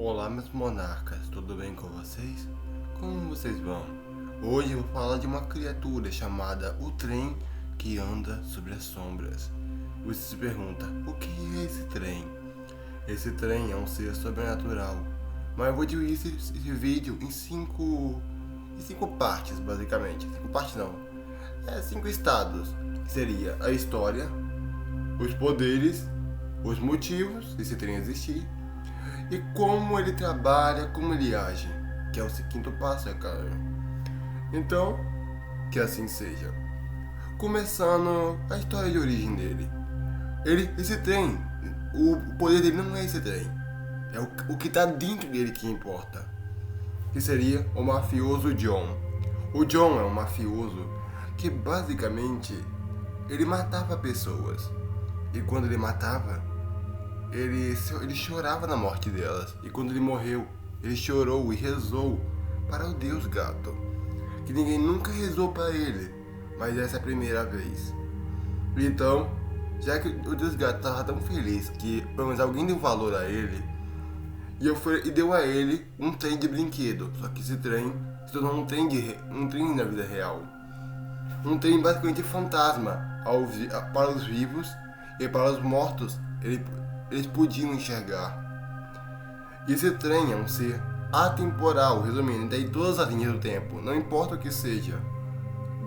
Olá, meus monarcas, tudo bem com vocês? Como vocês vão? Hoje eu vou falar de uma criatura chamada o trem que anda sobre as sombras. Você se pergunta, o que é esse trem? Esse trem é um ser sobrenatural, mas eu vou dividir esse vídeo em cinco partes, basicamente. Cinco partes não, cinco estados, que seria a história, os poderes, os motivos desse trem existir, e como ele trabalha, como ele age, que é o quinto passo, é claro. Então, que assim seja. Começando a história de origem dele. Esse trem, o poder dele não é esse trem. É o que está dentro dele que importa. Que seria o mafioso John. O John é um mafioso que basicamente ele matava pessoas. E quando ele matava, ele chorava na morte delas. E quando ele morreu, ele chorou e rezou para o Deus Gato, que ninguém nunca rezou para ele, mas essa é a primeira vez. Então, já que o Deus Gato estava tão feliz que pelo menos alguém deu valor a ele, e deu a ele um trem de brinquedo. Só que esse trem se tornou um trem na vida real. Um trem basicamente fantasma para os vivos, e para os mortos eles podiam enxergar. E esse trem é um ser atemporal, resumindo, tem todas as linhas do tempo, não importa o que seja,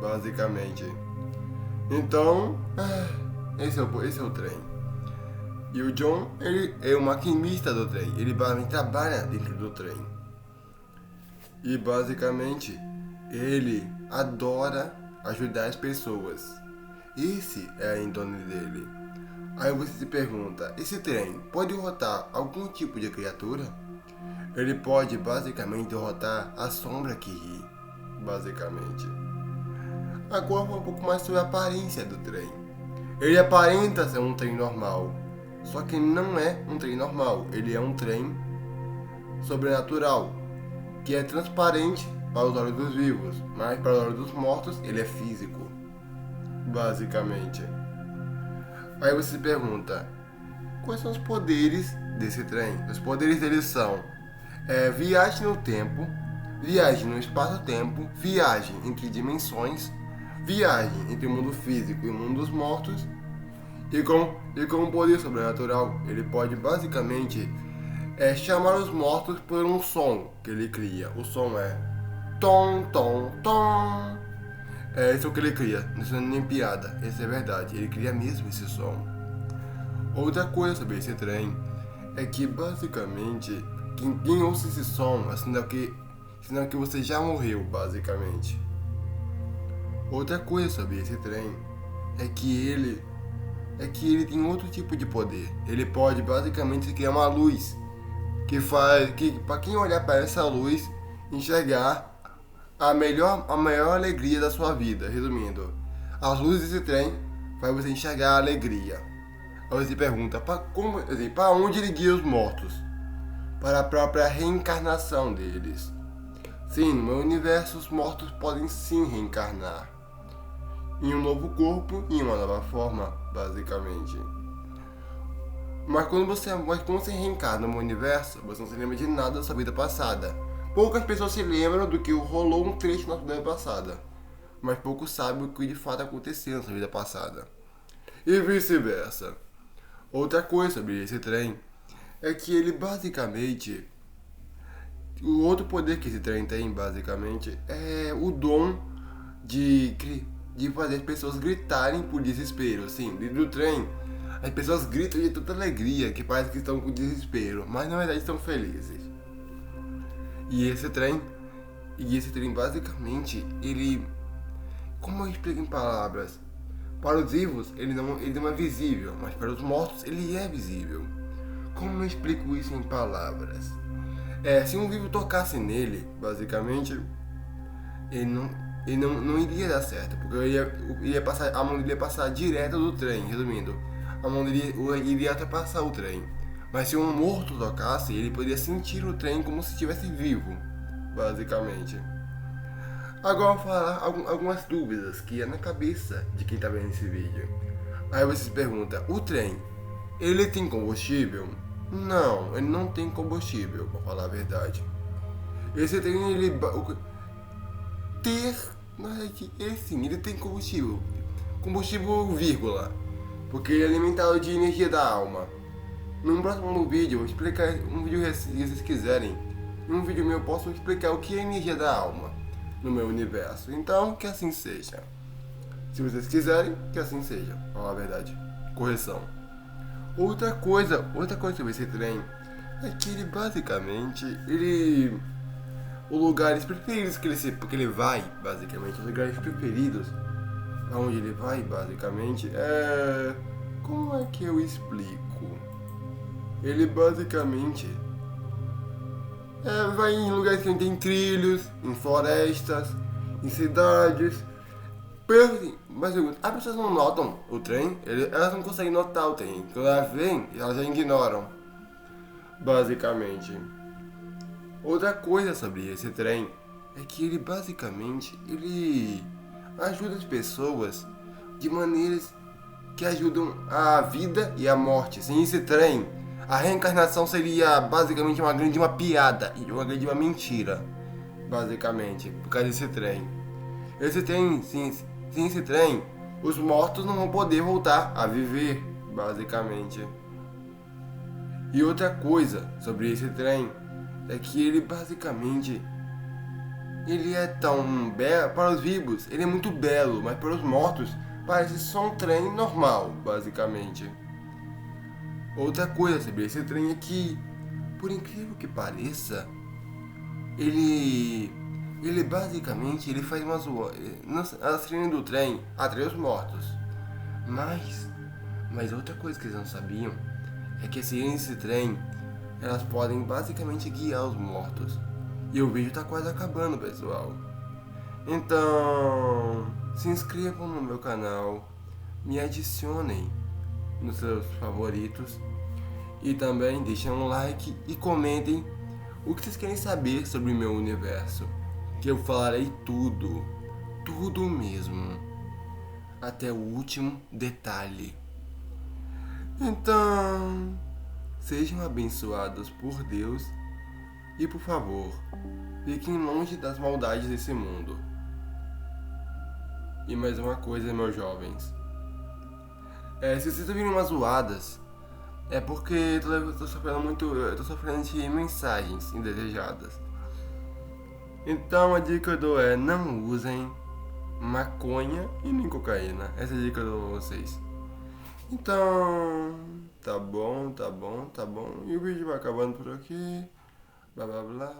basicamente. Então, esse é o trem. E o John, ele é o maquinista do trem, ele basicamente trabalha dentro do trem. E basicamente, ele adora ajudar as pessoas. Esse é a índole dele. Aí você se pergunta, esse trem pode derrotar algum tipo de criatura? Ele pode basicamente derrotar a sombra que ri, basicamente. Agora um pouco mais sobre a aparência do trem. Ele aparenta ser um trem normal, só que não é um trem normal, ele é um trem sobrenatural, que é transparente para os olhos dos vivos, mas para os olhos dos mortos ele é físico, basicamente. Aí você se pergunta, quais são os poderes desse trem? Os poderes dele são viagem no tempo, viagem no espaço-tempo, viagem entre dimensões, viagem entre o mundo físico e o mundo dos mortos, e com poder sobrenatural, ele pode basicamente chamar os mortos por um som que ele cria. O som é tom, tom, tom. Esse é o que ele cria, não é nem piada, essa é verdade, ele cria mesmo esse som. Outra coisa sobre esse trem é que basicamente quem ouça esse som é sinal que você já morreu, basicamente. Outra coisa sobre esse trem é que ele tem outro tipo de poder. Ele pode basicamente criar uma luz que para quem olhar para essa luz enxergar a maior alegria da sua vida. Resumindo, as luzes desse trem faz você enxergar a alegria. Aí você pergunta, para onde ele guia os mortos? Para a própria reencarnação deles. Sim, no meu universo os mortos podem sim reencarnar em um novo corpo, em uma nova forma, basicamente. Mas quando você reencarna no meu universo, você não se lembra de nada da sua vida passada. Poucas pessoas se lembram do que rolou um trecho na sua vida passada, mas poucos sabem o que de fato aconteceu na sua vida passada. E vice-versa. Outra coisa sobre esse trem é que ele basicamente... O outro poder que esse trem tem, basicamente, é o dom de fazer as pessoas gritarem por desespero. Assim, dentro do trem, as pessoas gritam de tanta alegria que parece que estão com desespero, mas na verdade estão felizes. E esse trem basicamente, ele... Como eu explico em palavras? Para os vivos, ele não é visível, mas para os mortos, ele é visível. Como eu explico isso em palavras? Se um vivo tocasse nele, basicamente, ele não iria dar certo, porque a mão dele ia passar direto do trem, resumindo. A mão dele iria ultrapassar o trem. Mas se um morto tocasse, ele poderia sentir o trem como se estivesse vivo, basicamente. Agora eu vou falar algumas dúvidas que é na cabeça de quem está vendo esse vídeo. Aí você se pergunta, o trem, ele tem combustível? Não, ele não tem combustível, pra falar a verdade. Esse trem, ele... Ter... Ele sim, ele tem combustível. Combustível, vírgula. Porque ele é alimentado de energia da alma. Num próximo vídeo, eu vou explicar um vídeo se vocês quiserem. Em um vídeo meu eu posso explicar o que é energia da alma no meu universo. Então, que assim seja. Se vocês quiserem, que assim seja. Pra falar a verdade. Correção. Outra coisa sobre esse trem é que ele basicamente, os lugares preferidos que ele vai, basicamente, os lugares preferidos aonde ele vai, basicamente, como é que eu explico? Ele basicamente vai em lugares que tem trilhos, em florestas, em cidades. Mas as pessoas não notam o trem, elas não conseguem notar o trem. Quando elas veem, elas já ignoram. Basicamente. Outra coisa sobre esse trem é que ele basicamente ajuda as pessoas de maneiras que ajudam a vida e a morte. Sem esse trem, a reencarnação seria basicamente uma grande piada e uma grande mentira. Basicamente, por causa desse trem. Esse trem, sem esse trem, os mortos não vão poder voltar a viver, basicamente. E outra coisa sobre esse trem é que ele basicamente ele é tão belo para os vivos, ele é muito belo, mas para os mortos parece só um trem normal, basicamente. Outra coisa sobre esse trem é que, por incrível que pareça, ele basicamente ele faz uma zoa. A sirene do trem atrai os mortos. Mas outra coisa que eles não sabiam é que as sirenes desse trem elas podem basicamente guiar os mortos. E o vídeo tá quase acabando, pessoal. Então, se inscrevam no meu canal, me adicionem nos seus favoritos e também deixem um like e comentem o que vocês querem saber sobre o meu universo. Que eu falarei tudo, tudo mesmo, até o último detalhe. Então, sejam abençoados por Deus e, por favor, fiquem longe das maldades desse mundo. E mais uma coisa, meus jovens. Se vocês estão ouvindo umas zoadas, é porque eu tô sofrendo de mensagens indesejadas. Então a dica que eu dou é: não usem maconha e nem cocaína. Essa é a dica que eu dou pra vocês. Então, tá bom. E o vídeo vai acabando por aqui. Blá blá blá.